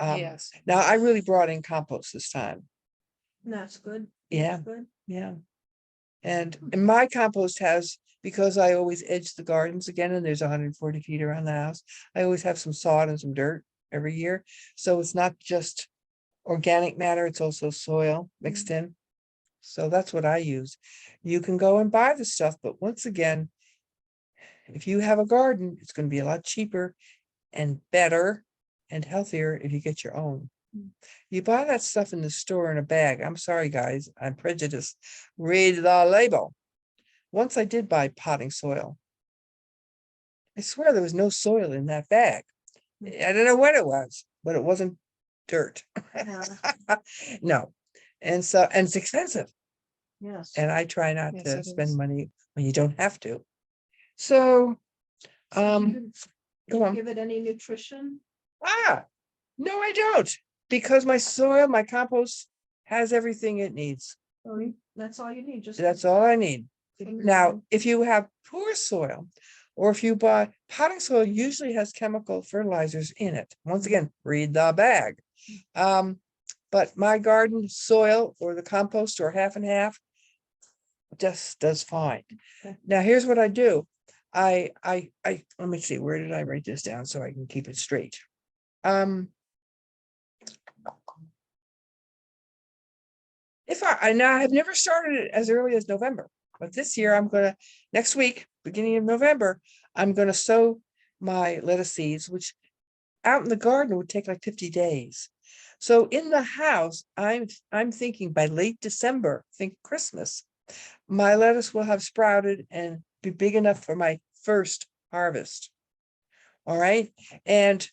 Yes. Now I really brought in compost this time. And that's good. Yeah. That's good. Yeah. And my compost has, because I always edge the gardens again, and there's 140 feet around the house, I always have some sod and some dirt every year. So it's not just organic matter, it's also soil mixed in. So that's what I use. You can go and buy the stuff, but once again, if you have a garden, it's going to be a lot cheaper and better and healthier if you get your own. You buy that stuff in the store in a bag. I'm sorry, guys, I'm prejudiced. Read the label. Once I did buy potting soil. I swear there was no soil in that bag. I don't know what it was, but it wasn't dirt. Yeah. No. And it's expensive. Yes. And I try not Yes, to it spend is. money when you don't have to. So, So you go on. give it any nutrition? No, I don't, because my soil, my compost has everything it needs. That's all you need, just. That's all I need. from the Now, garden. if you have poor soil, or if you buy potting soil, usually has chemical fertilizers in it. Once again, read the bag. But my garden soil or the compost or half and half just does fine. Okay. Now, here's what I do. I let me see, where did I write this down so I can keep it straight? If I now have never started it as early as November, but this year next week, beginning of November, I'm gonna sow my lettuce seeds, which out in the garden would take like 50 days. So in the house, I'm thinking by late December, think Christmas, my lettuce will have sprouted and be big enough for my first harvest. All right. And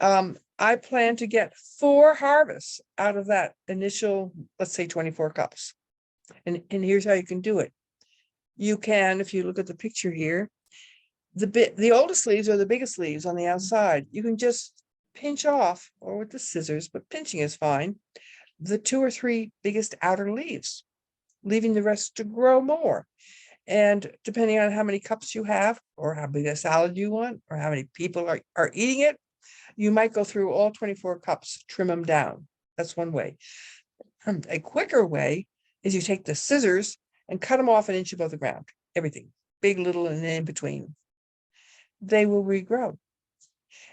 I plan to get 4 harvests out of that initial, let's say 24 cups. And here's how you can do it. You can, if you look at the picture here, the oldest leaves are the biggest leaves on the outside. You can just pinch off, or with the scissors, but pinching is fine, the 2 or 3 biggest outer leaves, leaving the rest to grow more. And depending on how many cups you have, or how big a salad you want, or how many people are eating it, you might go through all 24 cups, trim them down. That's one way. A quicker way is you take the scissors and cut them off an inch above the ground, everything, big, little, and in between. They will regrow.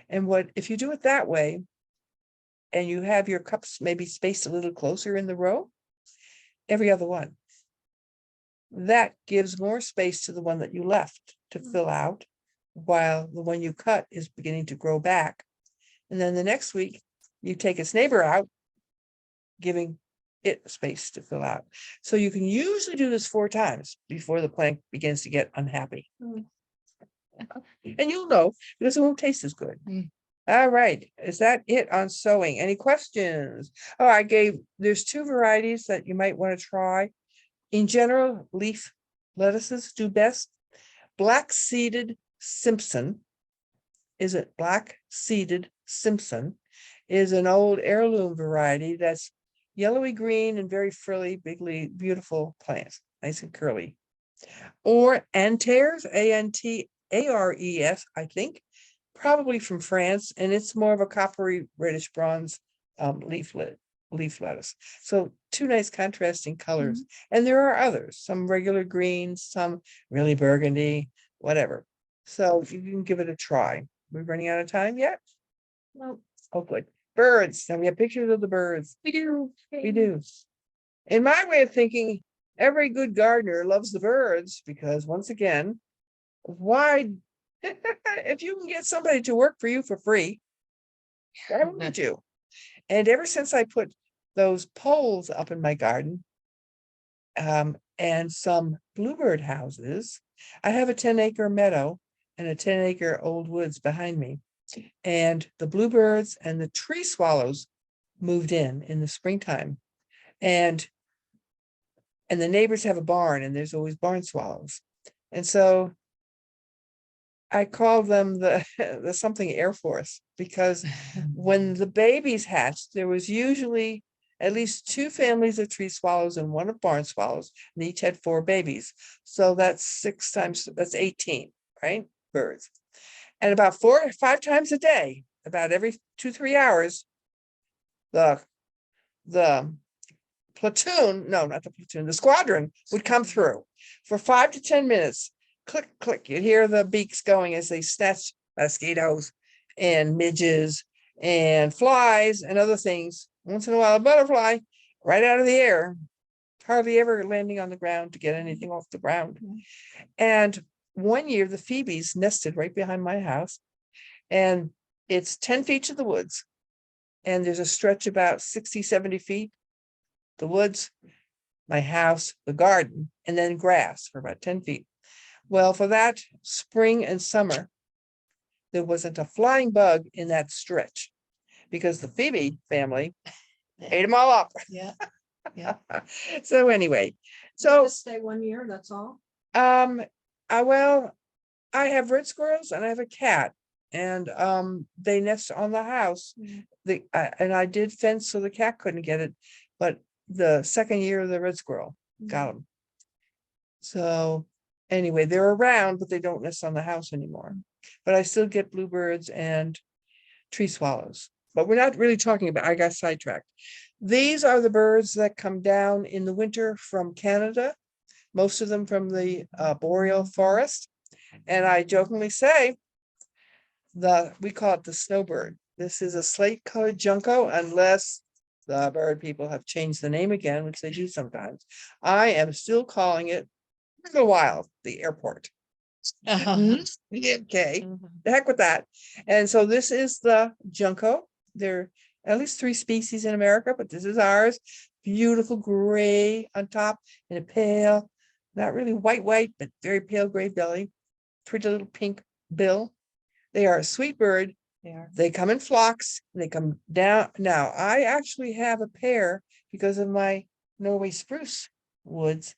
And if you do it that way, and you have your cups maybe spaced a little closer in the row, every other one, that gives more space to the one that you left to fill out, while the one you cut is beginning to grow back. And then the next week, you take its neighbor out, giving it space to fill out. So you can usually do this 4 times before the plant begins to get unhappy. Mm. And you'll know, because it won't taste as good. Mm. All right, is that it on sowing? Any questions? Oh, there's 2 varieties that you might want to try. In general, leaf lettuces do best. Black-seeded Simpson is an old heirloom variety that's yellowy green and very frilly, bigly, beautiful plant, nice and curly. Or Antares, Antares, I think, probably from France, and it's more of a coppery reddish bronze leaf lettuce. So 2 nice contrasting colors. And there are others, some regular greens, some really burgundy, whatever. So you can give it a try. We're running out of time yet? No, Oh, good. Birds. Now we have pictures of the birds. we do. We do. In my way of thinking, every good gardener loves the birds, because once again, why, if you can get somebody to work for you for free, why wouldn't you? And ever since I put those poles up in my garden, and some bluebird houses, I have a 10-acre meadow and a 10-acre old woods behind me. And the bluebirds and the tree swallows moved in the springtime. And the neighbors have a barn, and there's always barn swallows. And so I called them the something Air Force, because when the babies hatched, there was usually at least 2 families of tree swallows and 1 of barn swallows, and each had 4 babies. So that's 6 times, that's 18, right? Birds. And about 4 or 5 times a day, about every 2-3 hours, the platoon, no, not the platoon, the squadron would come through for 5 to 10 minutes. Click, click. You'd hear the beaks going as they snatch mosquitoes and midges and flies and other things. Once in a while, a butterfly right out of the air, hardly ever landing on the ground to get anything off the ground. And one year, the phoebes nested right behind my house, and it's 10 feet to the woods. And there's a stretch about 60, 70 feet, the woods, my house, the garden, and then grass for about 10 feet. Well, for that spring and summer, there wasn't a flying bug in that stretch, because the phoebe family ate them all up. Yeah. So anyway, Just stay 1 year, that's all. well, I have red squirrels and I have a cat, and they nest on the house. And I did fence so the cat couldn't get it, but the second year of the red squirrel got them. So anyway, they're around, but they don't nest on the house anymore. But I still get bluebirds and tree swallows. But we're not really talking about, I got sidetracked. These are the birds that come down in the winter from Canada, most of them from the boreal forest. And I jokingly say, we call it the snowbird. This is a slate-colored junco, unless the bird people have changed the name again, which they do sometimes. I am still calling it, for a little while, the airport. Okay, the heck with that. And so this is the junco. There are at least 3 species in America, but this is ours. Beautiful gray on top and a pale, not really white, but very pale gray belly. Pretty little pink bill. They are a sweet bird. They come in flocks. They come down. Now, I actually have a pair because of my Norway spruce woods.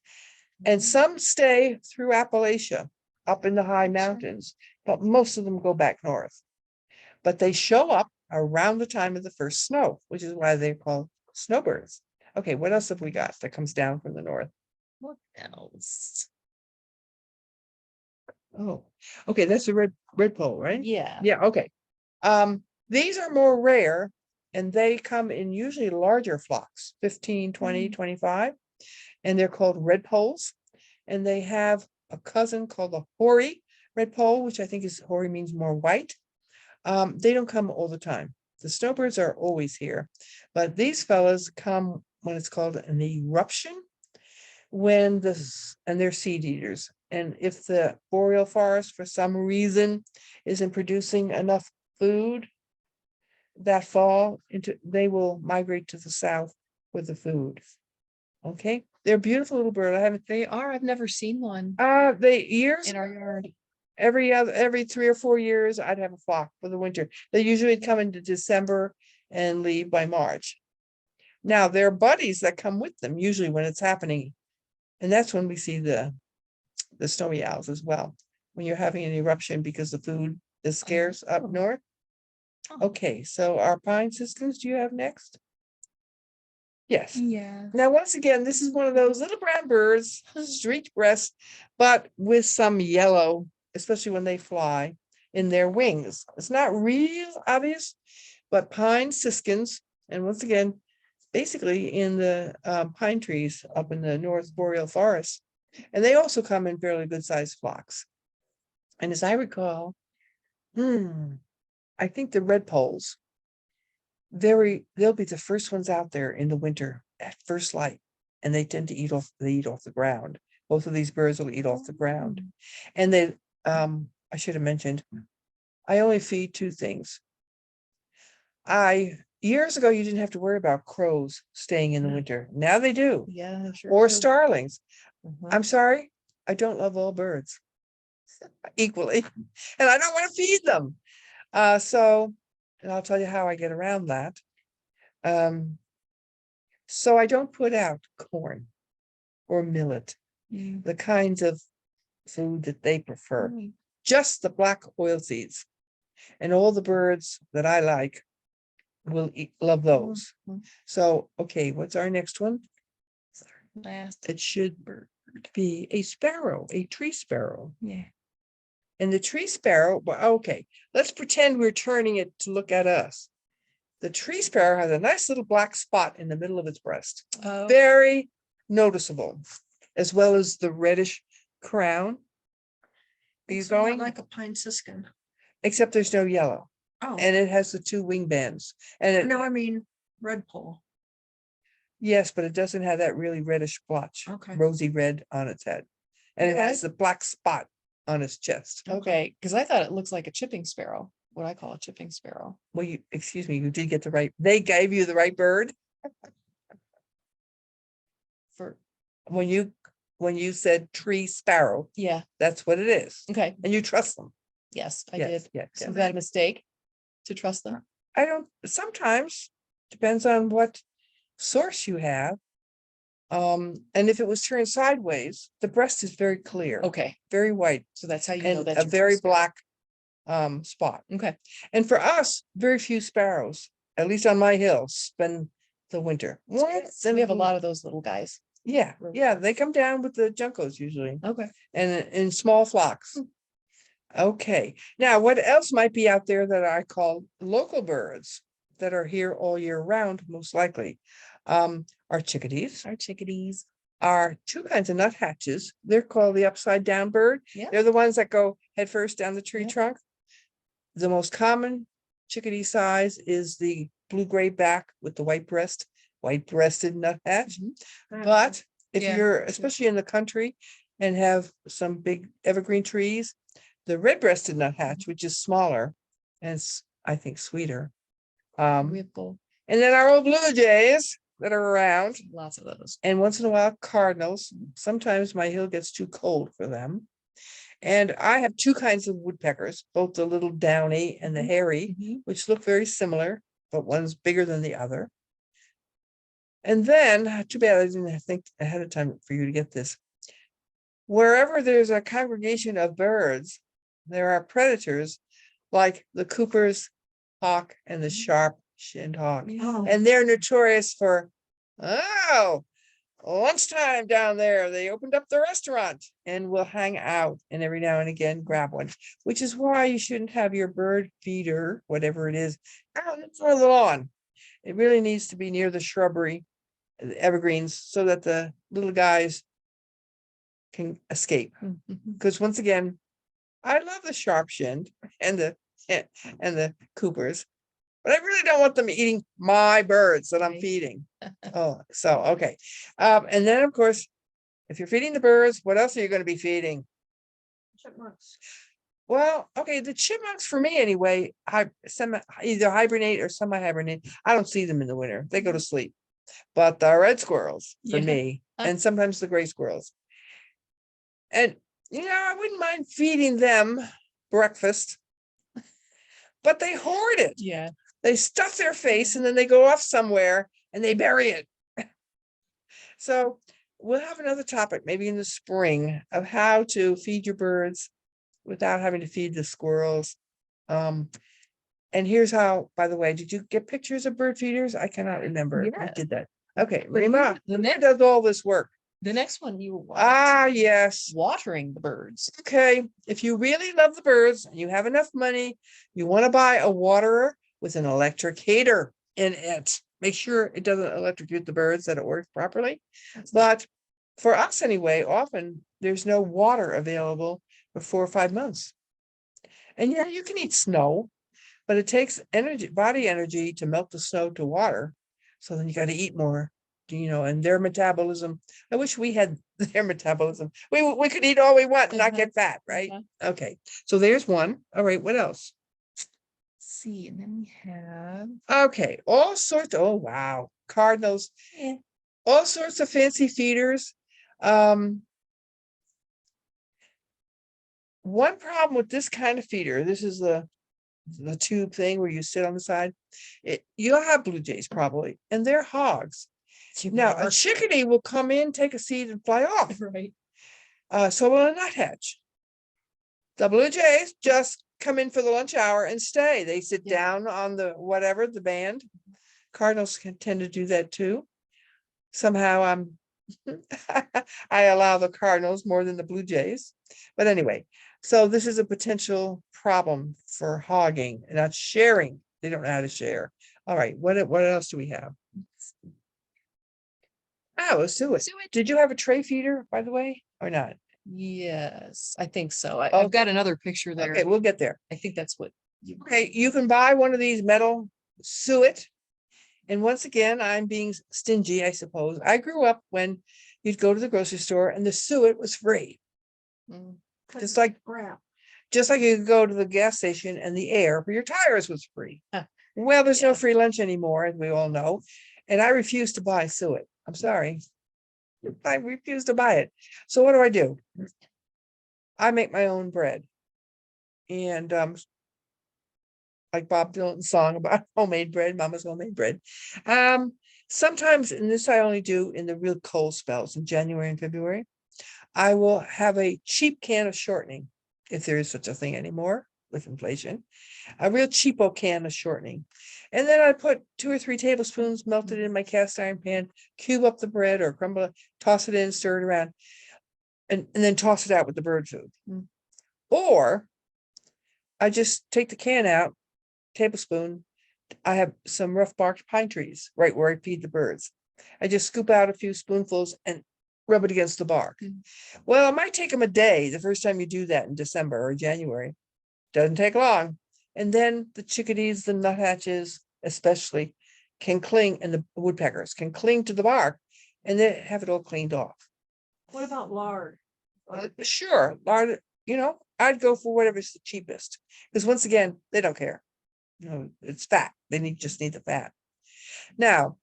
And some stay through Appalachia, up in the high mountains, but most of them go back north. But they show up around the time of the first snow, which is why they're called snowbirds. Okay, what else have we got that comes down from the north? What else? Oh, okay, that's the redpoll, right? Yeah. Yeah, okay. These are more rare and they come in usually larger flocks, 15, 20, 25, and they're called redpolls. And they have a cousin called the hoary redpoll, which I think is hoary means more white. They don't come all the time. The snowbirds are always here, but these fellas come when it's called an eruption, when and they're seed eaters. And if the boreal forest for some reason isn't producing enough food that fall they will migrate to the south with the food. Okay, they're a beautiful little bird. I haven't, They are. I've never seen one they years in our yard. every 3 or 4 years, I'd have a flock for the winter. They usually come into December and leave by March. Now, there are buddies that come with them, usually when it's happening. And that's when we see the snowy owls as well, when you're having an eruption because the food is scarce up north. Oh. Okay, so our pine siskins, do you have next? Yes. Yeah. Now, once again, this is one of those little brown birds, streaked breast, but with some yellow, especially when they fly, in their wings. It's not real obvious, but pine siskins, and once again, basically in the pine trees up in the North Boreal Forest. And they also come in fairly good sized flocks. And as I recall, I think the redpolls, they'll be the first ones out there in the winter at first light, and they tend to eat off the ground. Both of these birds will eat off the ground. And they I should have mentioned, I only feed two things. Years ago you didn't have to worry about crows staying in the winter. Now they do. Yeah, sure. Or do. starlings. Mhm. I'm sorry, I don't love all birds equally, and I don't want to feed them. And I'll tell you how I get around that. So I don't put out corn or millet, the kinds of food that they prefer, Mm. just the black oil seeds. And all the birds that I like will love those. Mhm. So, okay, what's our next one? Last. It should be a sparrow, a tree sparrow. Yeah. And the tree sparrow, well, okay, let's pretend we're turning it to look at us. The tree sparrow has a nice little black spot in the middle of its breast. Oh. Very noticeable, as well as the reddish crown. Are you It's not going? like a pine siskin. Except there's no yellow, Oh, and it has the two wing bands. And it, no, I mean, redpoll. yes, but it doesn't have that really reddish blotch, Okay. rosy red on its head. And it has the black spot on its chest. Okay, because I thought it looks like a chipping sparrow. What I call a chipping sparrow. Well, excuse me, you did get the right, they gave you the right bird For when you said tree sparrow, yeah. that's what it is. Okay. And you trust them. Yes, I Yes, did. yes, So yes. was that a mistake to trust them? I don't, sometimes depends on what source you have. And if it was turned sideways, the breast is very clear, Okay, very white, so that's how you know and that's a your very true sparrow. black spot. Okay. And for us, very few sparrows, at least on my hill, spend the winter. Once We have a in lot of those little guys. Yeah, yeah, they come down with the juncos usually, Okay. and in small flocks. Okay, now what else might be out there that I call local birds that are here all year round, most likely? Are chickadees. Our chickadees. Are two kinds of nuthatches. They're called the upside down bird. Yeah. They're the ones that go head first down the tree Yeah. trunk. The most common chickadee size is the blue-gray back with the white-breasted nuthatch. Mhm. But if Yeah. you're, especially in the country and have some big evergreen trees, the red-breasted nuthatch, which is smaller and I think sweeter. We And have both. then our old blue jays that are around, Lots of those. and once in a while cardinals. Sometimes my hill gets too cold for them. And I have two kinds of woodpeckers, both the little downy and the hairy, which look very similar, but one's bigger than the other. And then, too bad I didn't think ahead of time for you to get this. Wherever there's a congregation of birds, there are predators like the Cooper's hawk and the sharp-shinned hawk. Oh, And they're notorious for, oh, lunchtime down there, they opened up the restaurant and we'll hang out and every now and again grab one, which is why you shouldn't have your bird feeder, whatever it is, out in front of the lawn. It really needs to be near the shrubbery, the evergreens, so that the little guys can escape. Because once again, I love the sharp-shinned and the and the Coopers, but I really don't want them eating my birds that I'm Right. feeding. Oh, so, okay. And then, of course, if you're feeding the birds, what else are you going to be feeding? chipmunks. Well, okay, the chipmunks for me anyway, either hibernate or semi-hibernate. I don't see them in the winter. They go to sleep. But the red squirrels for Yeah. me, and sometimes the gray squirrels. And, I wouldn't mind feeding them breakfast, but they hoard it. Yeah. They stuff their face and then they go off somewhere and they bury it. So we'll have another topic, maybe in the spring, of how to feed your birds without having to feed the squirrels. And here's how, by the way, did you get pictures of bird feeders? I cannot remember if I Yeah. did that. Okay, But Rima, the Rima next- does all this work. The next one you were Yes. watering the birds. Okay, if you really love the birds and you have enough money, you want to buy a waterer with an electric heater in it. Make sure it doesn't electrocute the birds, that it works properly. But for us anyway, often there's no water available for 4 or 5 months. And yeah, you can eat snow, but it takes energy, body energy to melt the snow to water. So then you got to eat more, and their metabolism. I wish we had their metabolism. We could eat all we want and not get fat, right? Okay, so there's one. All right, what else? See, and then we have Okay, all sorts. Oh, wow. Cardinals, Yeah. all sorts of fancy feeders. One problem with this kind of feeder, this is the tube thing where you sit on the side. You'll have blue jays probably, and they're hogs. Now, a chickadee will come in, take a seed, and fly off. right. So will a nuthatch. The blue jays just come in for the lunch hour and stay. They sit Yeah. down on the whatever, the band. Cardinals can tend to do that too. Somehow I allow the Cardinals more than the Blue Jays. But anyway, so this is a potential problem for hogging, not sharing. They don't know how to share. All right, what else do we have? Oh, a suet. Suet. Did you have a tray feeder, by the way, or not? Yes, I think so. I've got another picture there. Okay, we'll get there. I think that's what you. Okay, you can buy one of these metal suet. And once again, I'm being stingy, I suppose. I grew up when you'd go to the grocery store and the suet was free. Mm. Just like Crap. Just like you could go to the gas station and the air for your tires was free. Huh. Well, there's no Yeah. free lunch anymore, as we all know. And I refuse to buy suet. I'm sorry. I refuse to buy it. So what do? I make my own bread. And like Bob Dylan's song about homemade bread, Mama's homemade bread. Sometimes, and this I only do in the real cold spells in January and February, I will have a cheap can of shortening, if there is such a thing anymore with inflation, a real cheapo can of shortening. And then I put 2 or 3 tablespoons melted in my cast iron pan, cube up the bread or crumble it, toss it in, stir it around, and then toss it out with the bird food. Mm. Or I just take the can out, tablespoon. I have some rough barked pine trees right where I feed the birds. I just scoop out a few spoonfuls and rub it against the bark. Mm. Well, it might take them a day the first time you do that in December or January. Doesn't take long. And then the chickadees, the nuthatches especially, can cling, and the woodpeckers can cling to the bark and then have it all cleaned off. What about lard? Sure, lard, I'd go for whatever's the cheapest. Because once again, they don't care. It's fat. They just need the fat. Now,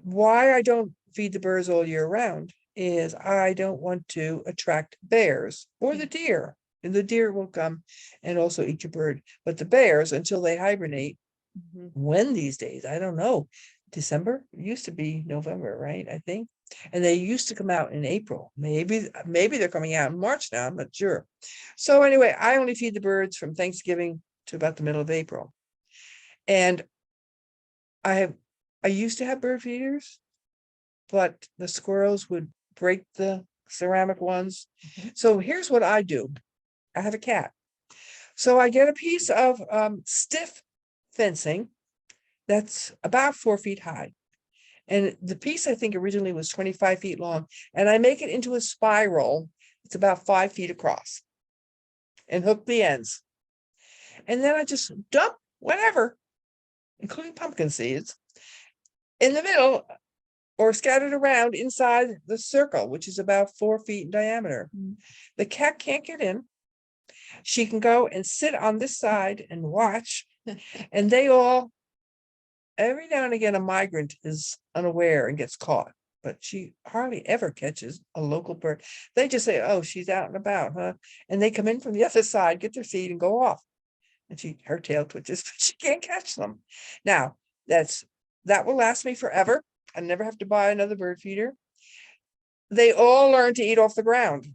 why I don't feed the birds all year round is I don't want to attract bears or the deer. And the deer will come and also eat your bird. But the bears, until they hibernate, Mhm. when these days, I don't know. December? It used to be November, right? I think. And they used to come out in April. Maybe they're coming out in March now. I'm not sure. So anyway, I only feed the birds from Thanksgiving to about the middle of April. And I used to have bird feeders, but the squirrels would break the ceramic ones. So here's what I do. I have a cat. So I get a piece of stiff fencing that's about 4 feet high. And the piece I think originally was 25 feet long. And I make it into a spiral. It's about 5 feet across and hook the ends. And then I just dump whatever, including pumpkin seeds, in the middle or scattered around inside the circle, which is about 4 feet in diameter. The cat can't get in. She can go and sit on this side and watch. And they all, every now and again, a migrant is unaware and gets caught, but she hardly ever catches a local bird. They just say, oh, she's out and about, huh? And they come in from the other side, get their seed and go off. And her tail twitches, but she can't catch them. Now, that will last me forever. I never have to buy another bird feeder. They all learn to eat off the ground.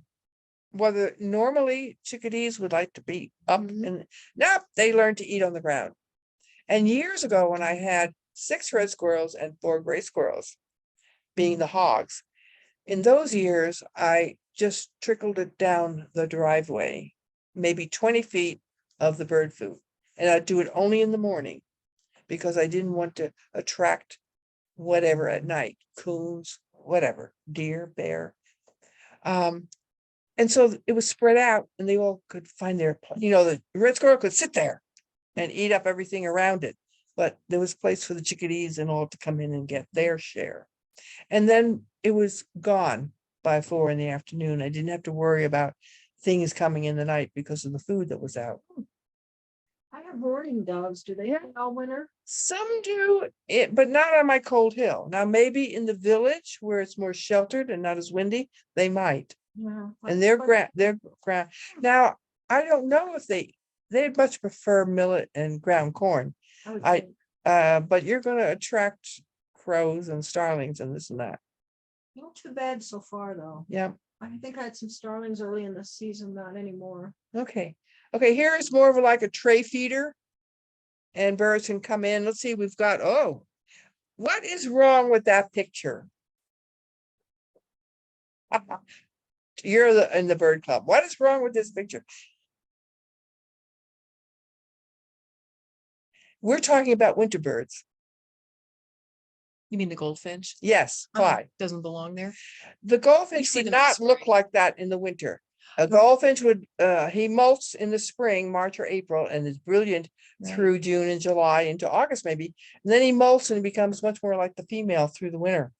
Whether normally chickadees would like to be up and nope, they learn to eat on the ground. And years ago, when I had 6 red squirrels and 4 gray squirrels, being the hogs, in those years, I just trickled it down the driveway, maybe 20 feet of the bird food. And I'd do it only in the morning because I didn't want to attract whatever at night, coons, whatever, deer, bear. And so it was spread out and they all could find their, the red squirrel could sit there and eat up everything around it. But there was place for the chickadees and all to come in and get their share. And then it was gone by 4 in the afternoon. I didn't have to worry about things coming in the night because of the food that was out. I have boarding dogs. Do they have all winter? Some do it, but not on my cold hill. Now, maybe in the village where it's more sheltered and not as windy, they might. Yeah. And they're ground. Now, I don't know if they'd much prefer millet and ground corn. But you're going to attract crows and starlings and this and that. Not too bad so far, though. Yeah. I think I had some starlings early in the season, not anymore. Okay. Okay. Here is more of like a tray feeder. And birds can come in. Let's see. We've got, what is wrong with that picture? You're in the bird club. What is wrong with this picture? We're talking about winter birds. You mean the goldfinch? Yes, why? Doesn't belong there. The goldfinch see would them in not look spring. like that in the winter. A goldfinch would, he molts in the spring, March or April, and is brilliant through June and July into August maybe. And then he molts and becomes much more like the female through the winter.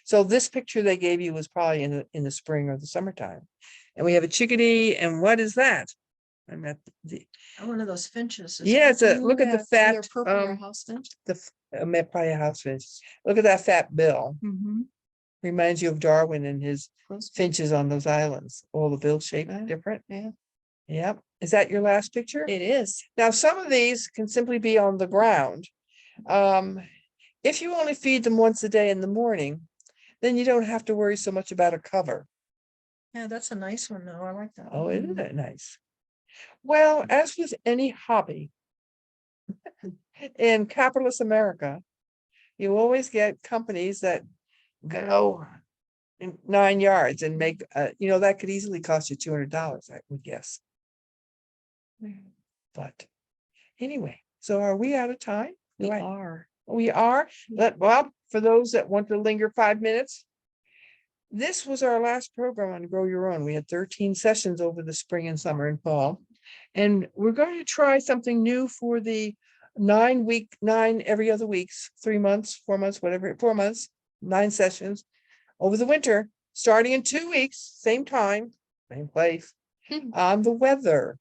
So this picture they gave you was probably in the spring or the summertime. And we have a chickadee, and what is that? I'm at One of those finches. yeah, it's look at the fat house finch. probably a house finch. Look at that fat bill. Reminds you of Darwin and his finches on those islands. All the bill shaped different. Yeah. Yep. Is that your last picture? It is. Now, some of these can simply be on the ground. If you only feed them once a day in the morning, then you don't have to worry so much about a cover. Yeah, that's a nice one, though. I like that. Oh, isn't that nice? Well, as with any hobby in capitalist America, you always get companies that go in 9 yards and make, that could easily cost you $200, I would guess. But anyway, so are we out of time? We are. We are. Well, for those that want to linger 5 minutes, this was our last program on Grow Your Own. We had 13 sessions over the spring and summer and fall. And we're going to try something new for the 9 every other weeks, 3 months, 4 months, whatever, 4 months, 9 sessions over the winter, starting in 2 weeks, same time, same place, on the weather.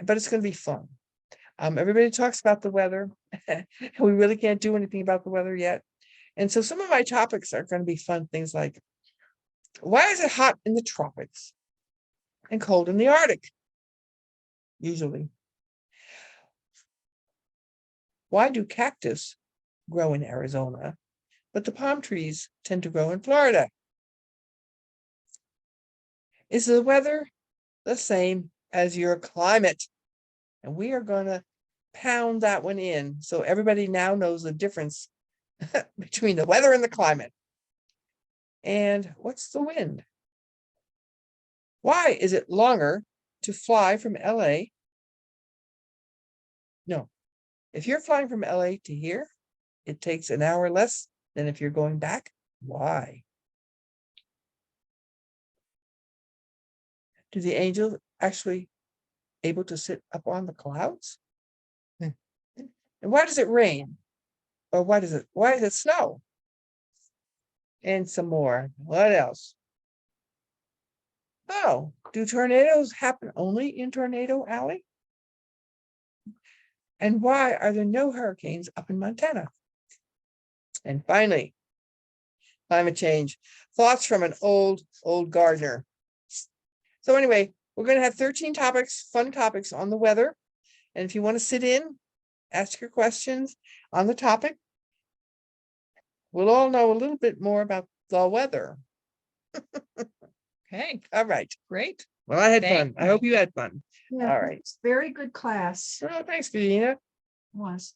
But it's going to be fun. Everybody talks about the weather. We really can't do anything about the weather yet. And so some of my topics are going to be fun things like, why is it hot in the tropics and cold in the Arctic? Usually. Why do cactus grow in Arizona, but the palm trees tend to grow in Florida? Is the weather the same as your climate? And we are going to pound that one in so everybody now knows the difference between the weather and the climate. And what's the wind? Why is it longer to fly from LA? No, if you're flying from LA to here, it takes an hour less than if you're going back. Why? Do the angels actually able to sit up on the clouds? And why does it rain? Or why does it snow? And some more. What else? Oh, do tornadoes happen only in Tornado Alley? And why are there no hurricanes up in Montana? And finally, climate change. Thoughts from an old gardener. So anyway, we're going to have 13 topics, fun topics on the weather. And if you want to sit in, ask your questions on the topic, we'll all know a little bit more about the weather. Okay, All right. great. Well, I had Thank fun. I hope you had fun. Yeah, All right. Very good class Oh, thanks, Virginia. was.